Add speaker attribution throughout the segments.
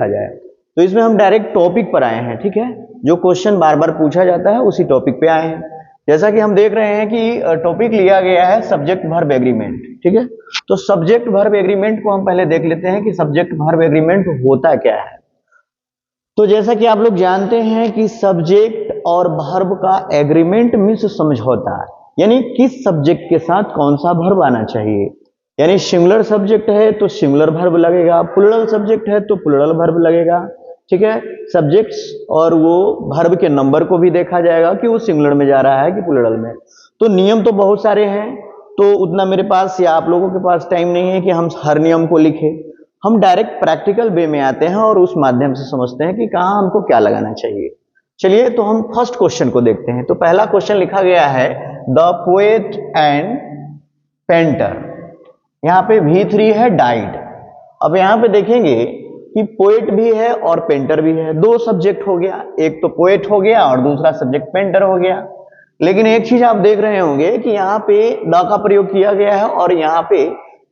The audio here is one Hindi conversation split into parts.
Speaker 1: जाए। तो इसमें हम डायरेक्ट टॉपिक पर आए हैं, ठीक है, जो क्वेश्चन बार बार पूछा जाता है उसी टॉपिक पे आए हैं। जैसा कि हम देख रहे हैं कि टॉपिक लिया गया है सब्जेक्ट वर्ब एग्रीमेंट, ठीक है। तो सब्जेक्ट वर्ब एग्रीमेंट को हम पहले देख लेते हैं कि सब्जेक्ट वर्ब एग्रीमेंट होता क्या है। तो जैसा कि आप लोग जानते हैं कि सब्जेक्ट और वर्ब का एग्रीमेंट मीन्स समझौता, यानी किस सब्जेक्ट के साथ कौन सा वर्ब आना चाहिए। यानी सिंगुलर सब्जेक्ट है तो सिंगुलर वर्ब लगेगा, प्लूरल सब्जेक्ट है तो प्लूरल वर्ब लगेगा, ठीक है। सब्जेक्ट्स और वो वर्ब के नंबर को भी देखा जाएगा कि वो सिंगुलर में जा रहा है कि प्लूरल में। तो नियम तो बहुत सारे हैं, तो उतना मेरे पास या आप लोगों के पास टाइम नहीं है कि हम हर नियम को लिखें। हम डायरेक्ट प्रैक्टिकल वे में आते हैं और उस माध्यम से समझते हैं कि कहाँ हमको क्या लगाना चाहिए। चलिए तो हम फर्स्ट क्वेश्चन को देखते हैं। तो पहला क्वेश्चन लिखा गया है द पोएट एंड पेंटर, यहाँ पे V3 है डाइड। अब यहाँ पे देखेंगे कि पोएट भी है और पेंटर भी है, दो सब्जेक्ट हो गया, एक तो पोएट हो गया और दूसरा सब्जेक्ट पेंटर हो गया। लेकिन एक चीज आप देख रहे होंगे कि यहाँ पे द का प्रयोग किया गया है और यहाँ पे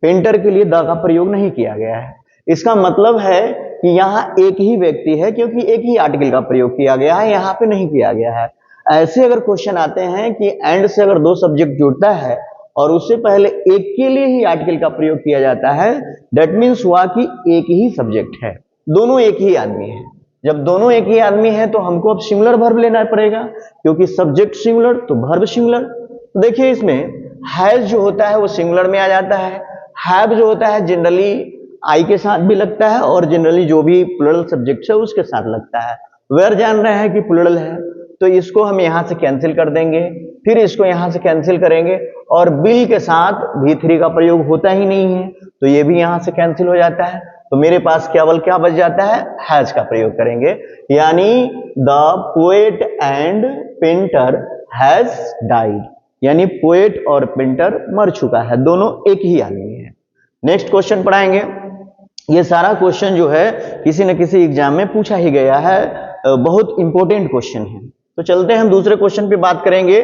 Speaker 1: पेंटर के लिए द का प्रयोग नहीं किया गया है। इसका मतलब है कि यहाँ एक ही व्यक्ति है, क्योंकि एक ही आर्टिकल का प्रयोग किया गया है, यहाँ पे नहीं किया गया है। ऐसे अगर क्वेश्चन आते हैं कि एंड से अगर दो सब्जेक्ट जुड़ता है और उससे पहले एक के लिए ही आर्टिकल का प्रयोग किया जाता है, दैट मीन्स हुआ कि एक ही सब्जेक्ट है, दोनों एक ही आदमी है। जब दोनों एक ही आदमी है तो हमको अब सिंगुलर वर्ब लेना पड़ेगा, क्योंकि सब्जेक्ट सिंगुलर तो वर्ब सिंगुलर। देखिए इसमें हैज जो होता है वो सिंगुलर में आ जाता है, हैव जो होता है जनरली आई के साथ भी लगता है और जनरली जो भी प्लूरल सब्जेक्ट है उसके साथ लगता है। वेयर जान रहे हैं कि प्लूरल है, तो इसको हम यहां से कैंसिल कर देंगे, फिर इसको यहां से कैंसिल करेंगे और बिल के साथ V3 का प्रयोग होता ही नहीं है, तो ये भी यहां से कैंसिल हो जाता है। तो मेरे पास केवल क्या बच जाता है, हैज का प्रयोग करेंगे, यानी the poet and painter has died, यानी पोएट और पेंटर मर चुका है, दोनों एक ही आदमी है। नेक्स्ट क्वेश्चन पढ़ाएंगे। ये सारा क्वेश्चन जो है किसी न किसी एग्जाम में पूछा ही गया है, बहुत इंपॉर्टेंट क्वेश्चन है। तो चलते हैं हम दूसरे क्वेश्चन पे बात करेंगे।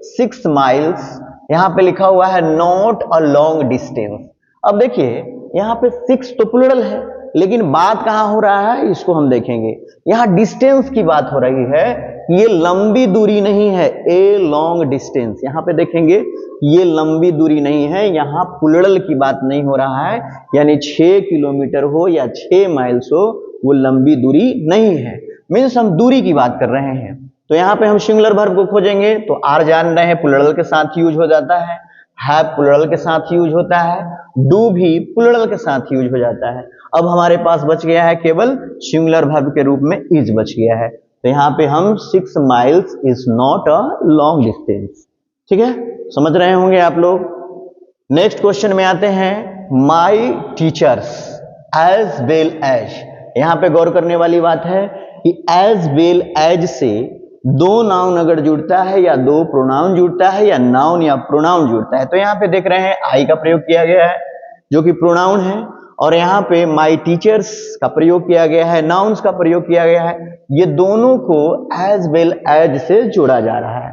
Speaker 1: 6 माइल्स, यहाँ पे लिखा हुआ है नॉट अ लॉन्ग डिस्टेंस। अब देखिए यहाँ पे 6 तो प्लूरल है, लेकिन बात कहाँ हो रहा है इसको हम देखेंगे। यहाँ डिस्टेंस की बात हो रही है, ये लंबी दूरी नहीं है, ए लॉन्ग डिस्टेंस। यहाँ पे देखेंगे ये लंबी दूरी नहीं है, यहाँ प्लूरल की बात नहीं हो रहा है, यानी 6 किलोमीटर हो या 6 माइल्स हो, वो लंबी दूरी नहीं है। मीन्स हम दूरी की बात कर रहे हैं। तो यहाँ पे हम सिंगुलर वर्ब को खोजेंगे, तो आर जान रहे हैं प्लूरल के साथ यूज हो जाता है, हैव प्लूरल के साथ यूज होता है, डू भी प्लूरल के साथ यूज हो जाता है। अब हमारे पास बच गया है केवल सिंगुलर वर्ब के रूप में इज बच गया है। तो यहाँ पे हम 6 miles is not a long distance, ठीक है, समझ रहे होंगे आप लोग। नेक्स्ट क्वेश्चन में आते हैं। My teachers as well as, यहाँ पे गौर करने वाली बात है कि एज वेल एज से दो नाउन अगर जुड़ता है या दो प्रोनाउन जुड़ता है या नाउन या प्रोनाउन जुड़ता है, तो यहाँ पे देख रहे हैं आई का प्रयोग किया गया है जो कि प्रोनाउन है, और यहाँ पे माई टीचर्स का प्रयोग किया गया है, नाउन्स का प्रयोग किया गया है। ये दोनों को एज वेल एज से जोड़ा जा रहा है।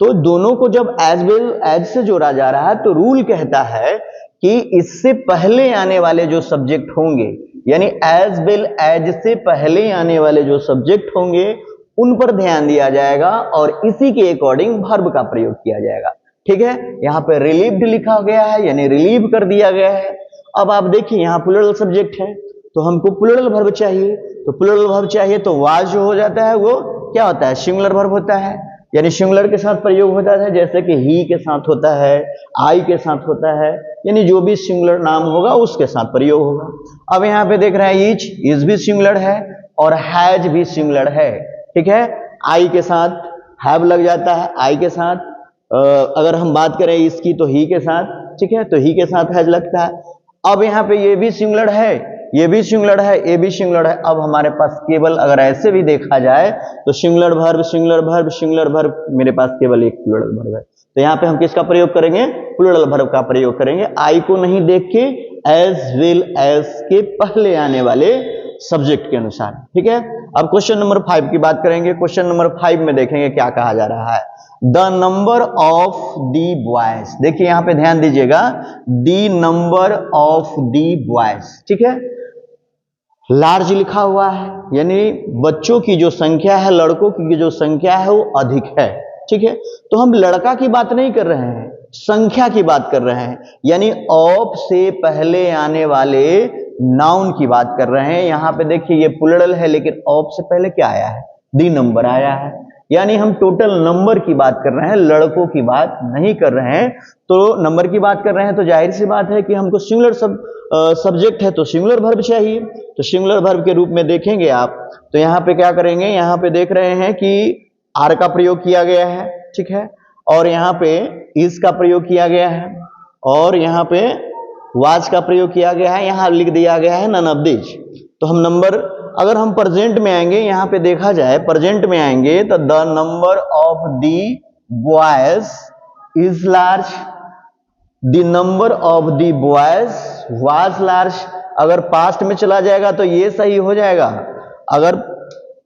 Speaker 1: तो दोनों को जब एज वेल एज से जोड़ा जा रहा है तो रूल कहता है कि इससे पहले आने वाले जो सब्जेक्ट होंगे, यानी एज वेल एज से पहले आने वाले जो सब्जेक्ट होंगे उन पर ध्यान दिया जाएगा और इसी के अकॉर्डिंग वर्ब का प्रयोग किया जाएगा, ठीक है। यहाँ पे रिलीव्ड लिखा गया है, यानी रिलीव कर दिया गया है। अब आप देखिए यहाँ प्लूरल सब्जेक्ट है तो हमको प्लूरल वर्ब चाहिए, तो प्लूरल वर्ब चाहिए तो वाज जो हो जाता है वो क्या होता है, सिंगुलर वर्ब होता है, यानी सिंगुलर के साथ प्रयोग होता है, जैसे कि ही के साथ होता है, आई के साथ होता है, यानी जो भी सिंगुलर नाम होगा उसके साथ प्रयोग होगा। अब यहाँ पे देख रहे हैं इज भी सिंगुलर है और हैज भी सिंगुलर है, ठीक है। आई के साथ हैव लग जाता है, आई के साथ अगर हम बात करें इसकी तो ही के साथ, ठीक है, तो ही के साथ हैज लगता है। अब यहाँ पे ये भी सिंगुलर है, ये भी सिंगुलर है, ये भी सिंगुलर है। अब हमारे पास केवल अगर ऐसे भी देखा जाए तो singular verb singular verb singular verb, मेरे पास केवल एक प्लूरल वर्ब है। तो यहाँ पे हम किसका प्रयोग करेंगे, प्लूरल वर्ब का प्रयोग करेंगे, आई को नहीं देख के एज वेल एज के पहले आने वाले सब्जेक्ट के अनुसार, ठीक है। अब क्वेश्चन नंबर 5 की बात करेंगे। क्वेश्चन नंबर 5 में देखेंगे क्या कहा जा रहा है। The number of the boys, देखिए यहां पे ध्यान दीजिएगा, the number of the boys, ठीक है। लार्ज लिखा हुआ है, यानी बच्चों की जो संख्या है, लड़कों की जो संख्या है वो अधिक है, ठीक है। तो हम लड़का की बात नहीं कर रहे हैं, संख्या की बात कर रहे हैं, यानी ऑफ से पहले आने वाले नाउन की बात कर रहे हैं। यहां पे देखिए ये प्लूरल है, लेकिन ऑफ से पहले क्या आया है, दी नंबर आया है, यानी हम टोटल नंबर की बात कर रहे हैं, लड़कों की बात नहीं कर रहे हैं। तो नंबर की बात कर रहे हैं तो जाहिर सी बात है कि हमको सिंगुलर सब्जेक्ट है तो सिंगुलर वर्ब चाहिए। तो सिंगुलर वर्ब के रूप में देखेंगे आप, तो यहाँ पे क्या करेंगे, यहाँ पे देख रहे हैं कि आर का प्रयोग किया गया है, ठीक है, और यहाँ पे इज का प्रयोग किया गया है, और यहाँ पे वाज का प्रयोग किया गया है, यहाँ लिख दिया गया है नन ऑफ दीज। तो हम नंबर, अगर हम प्रेजेंट में आएंगे, यहाँ पे देखा जाए प्रेजेंट में आएंगे तो the number of the boys is large, the number of the boys was large. अगर पास्ट में चला जाएगा तो ये सही हो जाएगा, अगर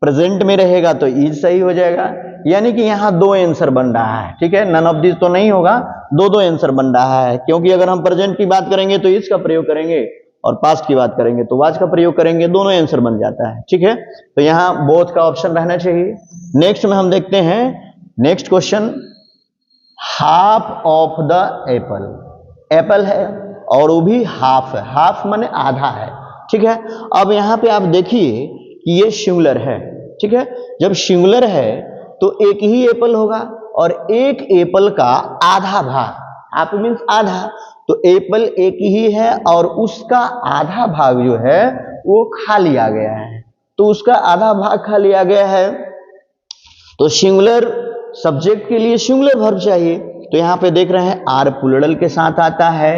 Speaker 1: प्रेजेंट में रहेगा तो इज सही हो जाएगा, यानी कि यहाँ दो आंसर बन रहा है, ठीक है। नन ऑफ दिस तो नहीं होगा, दो आंसर बन रहा है, क्योंकि अगर हम प्रेजेंट की बात करेंगे तो इज का प्रयोग करेंगे, और पास्ट की बात करेंगे तो वाज का प्रयोग करेंगे, दोनों आंसर बन जाता है, ठीक है। तो यहाँ बोथ का ऑप्शन रहना चाहिए। नेक्स्ट में हम देखते हैं next question, half of the Apple, Apple है और वो भी हाफ है, हाफ माने आधा है, ठीक है। अब यहाँ पे आप देखिए कि ये सिंगुलर है, ठीक है। जब सिंगुलर है तो एक ही एप्पल होगा, और एक एप्पल का आधा भाग, हाफ मीन्स आधा, तो एप्पल एक ही है और उसका आधा भाग जो है वो खा लिया गया है, तो उसका आधा भाग खा लिया गया है, तो सिंगुलर सब्जेक्ट के लिए सिंगुलर वर्ब चाहिए। तो यहाँ पे देख रहे हैं आर प्लूरल के साथ आता है,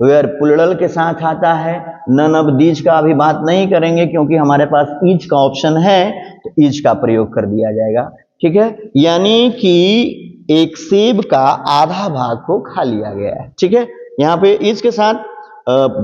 Speaker 1: वेयर प्लूरल के साथ आता है, नन ऑफ दीज का अभी बात नहीं करेंगे क्योंकि हमारे पास इज का ऑप्शन है, तो इज का प्रयोग कर दिया जाएगा, ठीक है। यानी कि एक सेब का आधा भाग को खा लिया गया है, ठीक है। यहाँ पे इज के साथ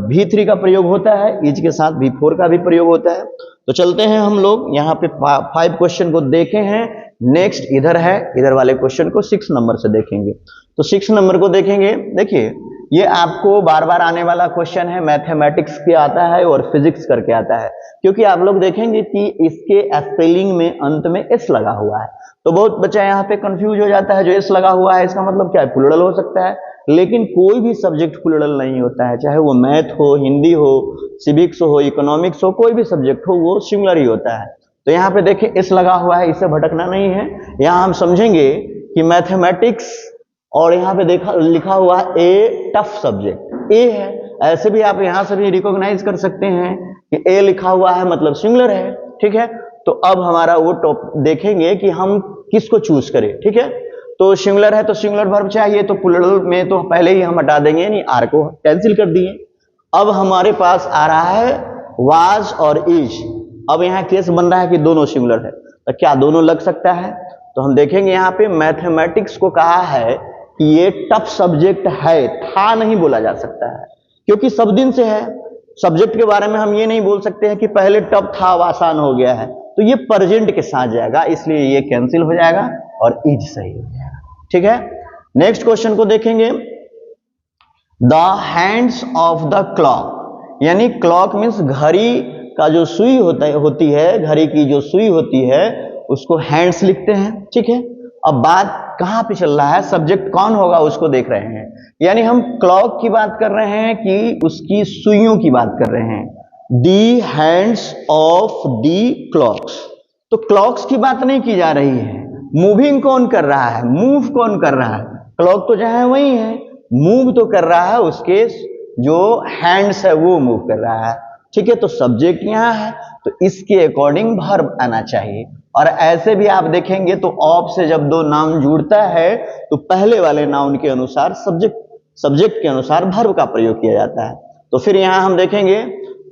Speaker 1: V3 का प्रयोग होता है, इज के साथ V4 का भी प्रयोग होता है। तो चलते हैं हम लोग यहाँ पे 5 क्वेश्चन को देखे हैं। नेक्स्ट इधर है, इधर वाले क्वेश्चन को 6 नंबर से देखेंगे। तो 6 नंबर को देखेंगे, देखिए ये आपको बार बार आने वाला क्वेश्चन है, मैथमेटिक्स के आता है और फिजिक्स करके आता है, क्योंकि आप लोग देखेंगे कि इसके स्पेलिंग में अंत में एस लगा हुआ है, तो बहुत बच्चा यहाँ पे कंफ्यूज हो जाता है, जो एस लगा हुआ है इसका मतलब क्या है, प्लूरल हो सकता है, लेकिन कोई भी सब्जेक्ट प्लूरल नहीं होता है, चाहे वो मैथ हो, हिंदी हो, सिविक्स हो, इकोनॉमिक्स हो, कोई भी सब्जेक्ट हो वो सिंगुलर ही होता है। तो यहाँ पे देखिए एस लगा हुआ है, इससे भटकना नहीं है, यहाँ हम समझेंगे कि मैथमेटिक्स, और यहाँ पे देखा लिखा हुआ ए टफ सब्जेक्ट ए है, ऐसे भी आप यहाँ से भी रिकॉग्नाइज कर सकते हैं कि ए लिखा हुआ है मतलब सिंगुलर है, ठीक है। तो अब हमारा वो देखेंगे कि हम किसको चूज करें, ठीक है। तो सिंगुलर है तो सिंगुलर वर्ब चाहिए, तो प्लूरल में तो पहले ही हम हटा देंगे, नहीं आर को कैंसिल कर दिए। अब हमारे पास आ रहा है वाज और इज, अब यहाँ केस बन रहा है कि दोनों सिंगुलर है, तो क्या दोनों लग सकता है, तो हम देखेंगे यहाँ पे मैथमेटिक्स को कहा है कि ये टफ सब्जेक्ट है, था नहीं बोला जा सकता है, क्योंकि सब दिन से है, सब्जेक्ट के बारे में हम ये नहीं बोल सकते हैं कि पहले टफ था अब आसान हो गया है, तो ये प्रेजेंट के साथ जाएगा, इसलिए ये कैंसिल हो जाएगा और इज सही हो जाएगा, ठीक है। नेक्स्ट क्वेश्चन को देखेंगे, the hands of the clock, यानी क्लॉक मीन्स घड़ी का जो सुई होती है, घड़ी की जो सुई होती है उसको हैंड्स लिखते हैं, ठीक है। अब बात कहां पे चल रहा है, सब्जेक्ट कौन होगा उसको देख रहे हैं, यानी हम क्लॉक की बात कर रहे हैं कि उसकी सुइयों की बात कर रहे हैं, दी हैंड्स ऑफ दी क्लॉक्स, तो क्लॉक्स की बात नहीं की जा रही है, मूविंग कौन कर रहा है, मूव कौन कर रहा है, क्लॉक तो जहां वही है, मूव तो कर रहा है उसके जो हैंड्स है वो मूव कर रहा है, ठीक है। तो सब्जेक्ट यहाँ है तो इसके अकॉर्डिंग वर्ब आना चाहिए, और ऐसे भी आप देखेंगे तो ऑफ से जब दो नाउन जुड़ता है तो पहले वाले नाउन के अनुसार सब्जेक्ट के अनुसार वर्ब का प्रयोग किया जाता है। तो फिर यहाँ हम देखेंगे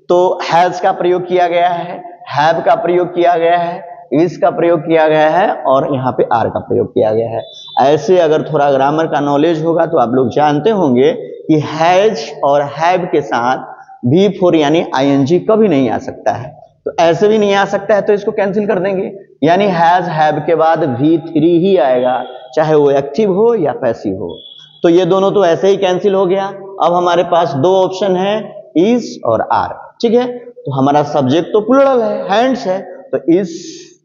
Speaker 1: तो हैज का प्रयोग किया गया है, हैव का प्रयोग किया गया है, इज का प्रयोग किया गया है, और यहाँ पे आर का प्रयोग किया गया है। ऐसे अगर थोड़ा ग्रामर का नॉलेज होगा तो आप लोग जानते होंगे कि हैज और हैव के साथ V4 यानी ING कभी नहीं आ सकता है, तो ऐसे भी नहीं आ सकता है, तो इसको कैंसिल कर देंगे, यानी हैज हैव के बाद V3 ही आएगा, चाहे वो एक्टिव हो या पैसिव हो। तो ये दोनों तो ऐसे ही कैंसिल हो गया। अब हमारे पास दो ऑप्शन है, इज और आर, ठीक है। तो हमारा सब्जेक्ट तो प्लूरल है, हैंड्स है, तो इज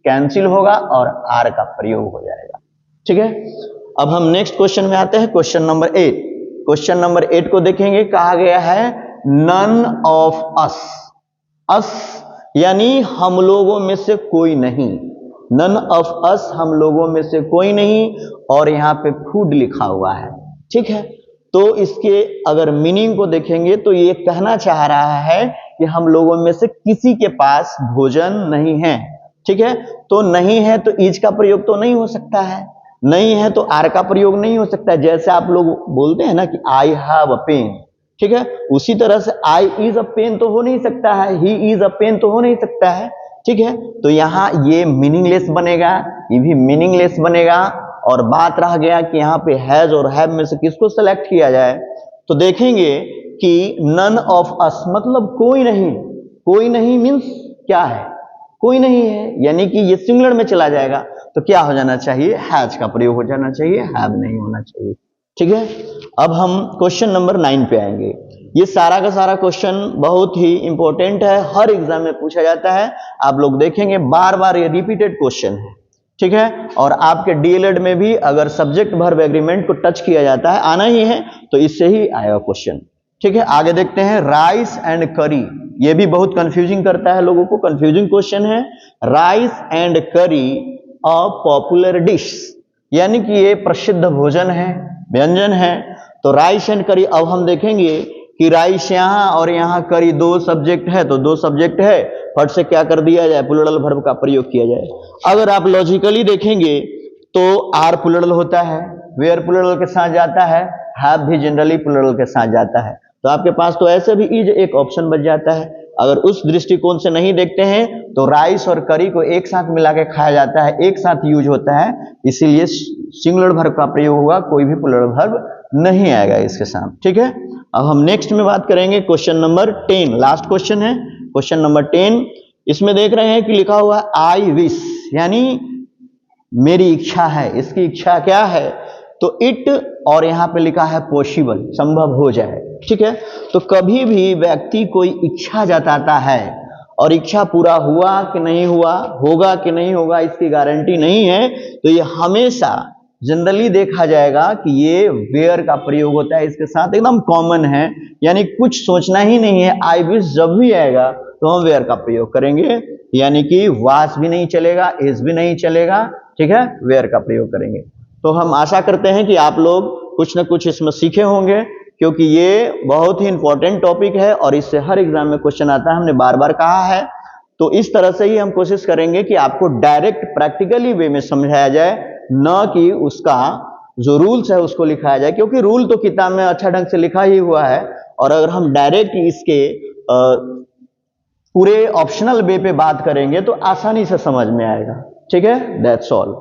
Speaker 1: कैंसिल होगा और आर का प्रयोग हो जाएगा। ठीक है, अब हम नेक्स्ट क्वेश्चन में आते हैं, क्वेश्चन नंबर 8। क्वेश्चन नंबर 8 को देखेंगे, कहा गया है नन ऑफ अस। अस यानी हम लोगों में से कोई नहीं, नन ऑफ अस हम लोगों में से कोई नहीं, और यहाँ पे फूड लिखा हुआ है। ठीक है, तो इसके अगर मीनिंग को देखेंगे तो ये कहना चाह रहा है कि हम लोगों में से किसी के पास भोजन नहीं है। ठीक है, तो नहीं है तो इज का प्रयोग तो नहीं हो सकता है, नहीं है तो आर का प्रयोग नहीं हो सकता है। जैसे आप लोग बोलते हैं ना कि आई हैव अ पेन, ठीक है, उसी तरह से आई इज अ पेन तो हो नहीं सकता है, ही इज अ पेन तो हो नहीं सकता है। ठीक है, तो यहाँ ये मीनिंगलेस बनेगा, ये भी मीनिंगलेस बनेगा, और बात रह गया कि यहाँ पे हैज और हैव में से किसको सेलेक्ट किया जाए। तो देखेंगे कि नन ऑफ अस मतलब कोई नहीं, कोई नहीं मीन्स क्या है, कोई नहीं है, यानी कि ये सिंगुलर में चला जाएगा, तो क्या हो जाना चाहिए, हैज का प्रयोग हो जाना चाहिए, हैव नहीं होना चाहिए। ठीक है, अब हम क्वेश्चन नंबर 9 पे आएंगे। ये सारा का सारा क्वेश्चन बहुत ही इंपॉर्टेंट है, हर एग्जाम में पूछा जाता है, आप लोग देखेंगे बार बार ये रिपीटेड क्वेश्चन है। ठीक है, और आपके डीएलएड में भी अगर सब्जेक्ट वर्ब एग्रीमेंट को टच किया जाता है, आना ही है, तो इससे ही आएगा क्वेश्चन। ठीक है, आगे देखते हैं, राइस एंड करी, ये भी बहुत कंफ्यूजिंग करता है लोगों को, कंफ्यूजिंग क्वेश्चन है। राइस एंड करी अ पॉपुलर डिश, यानी कि ये प्रसिद्ध भोजन है, व्यंजन है। तो राइस एंड करी, अब हम देखेंगे कि राइस यहाँ और यहाँ करी दो सब्जेक्ट है, तो दो सब्जेक्ट है, फट से क्या कर दिया जाए, प्लूरल वर्ब का प्रयोग किया जाए। अगर आप लॉजिकली देखेंगे तो आर प्लूरल होता है, वेयर प्लूरल के साथ जाता है, हैव भी जनरली प्लूरल के साथ जाता है, तो आपके पास तो ऐसे भी इज एक ऑप्शन बच जाता है। अगर उस दृष्टिकोण से नहीं देखते हैं तो राइस और करी को एक साथ मिला के खाया जाता है, एक साथ यूज होता है, इसीलिए सिंगुलर वर्ब का प्रयोग होगा, कोई भी प्लूरल वर्ब नहीं आएगा इसके साथ। ठीक है, अब हम नेक्स्ट में बात करेंगे, क्वेश्चन नंबर 10, लास्ट क्वेश्चन है, क्वेश्चन नंबर 10। इसमें देख रहे हैं कि लिखा हुआ है आई विश, यानी मेरी इच्छा है, इसकी इच्छा क्या है, तो इट, और यहाँ पे लिखा है पॉसिबल, संभव हो जाए। ठीक है, तो कभी भी व्यक्ति कोई इच्छा जताता है और इच्छा पूरा हुआ कि नहीं हुआ, होगा कि नहीं होगा, इसकी गारंटी नहीं है, तो ये हमेशा जनरली देखा जाएगा कि ये वेयर का प्रयोग होता है इसके साथ, एकदम कॉमन है, यानी कुछ सोचना ही नहीं है। आई विश जब भी आएगा तो हम वेयर का प्रयोग करेंगे, यानी कि वास भी नहीं चलेगा, इज भी नहीं चलेगा। ठीक है, वेयर का प्रयोग करेंगे। तो हम आशा करते हैं कि आप लोग कुछ न कुछ इसमें सीखे होंगे, क्योंकि ये बहुत ही इंपॉर्टेंट टॉपिक है और इससे हर एग्जाम में क्वेश्चन आता है, हमने बार बार कहा है। तो इस तरह से ही हम कोशिश करेंगे कि आपको डायरेक्ट प्रैक्टिकली वे में समझाया जाए, न कि उसका जो रूल्स है उसको लिखाया जाए, क्योंकि रूल तो किताब में अच्छा ढंग से लिखा ही हुआ है, और अगर हम डायरेक्ट इसके पूरे ऑप्शनल वे पे बात करेंगे तो आसानी से समझ में आएगा। ठीक है, दैट्स ऑल।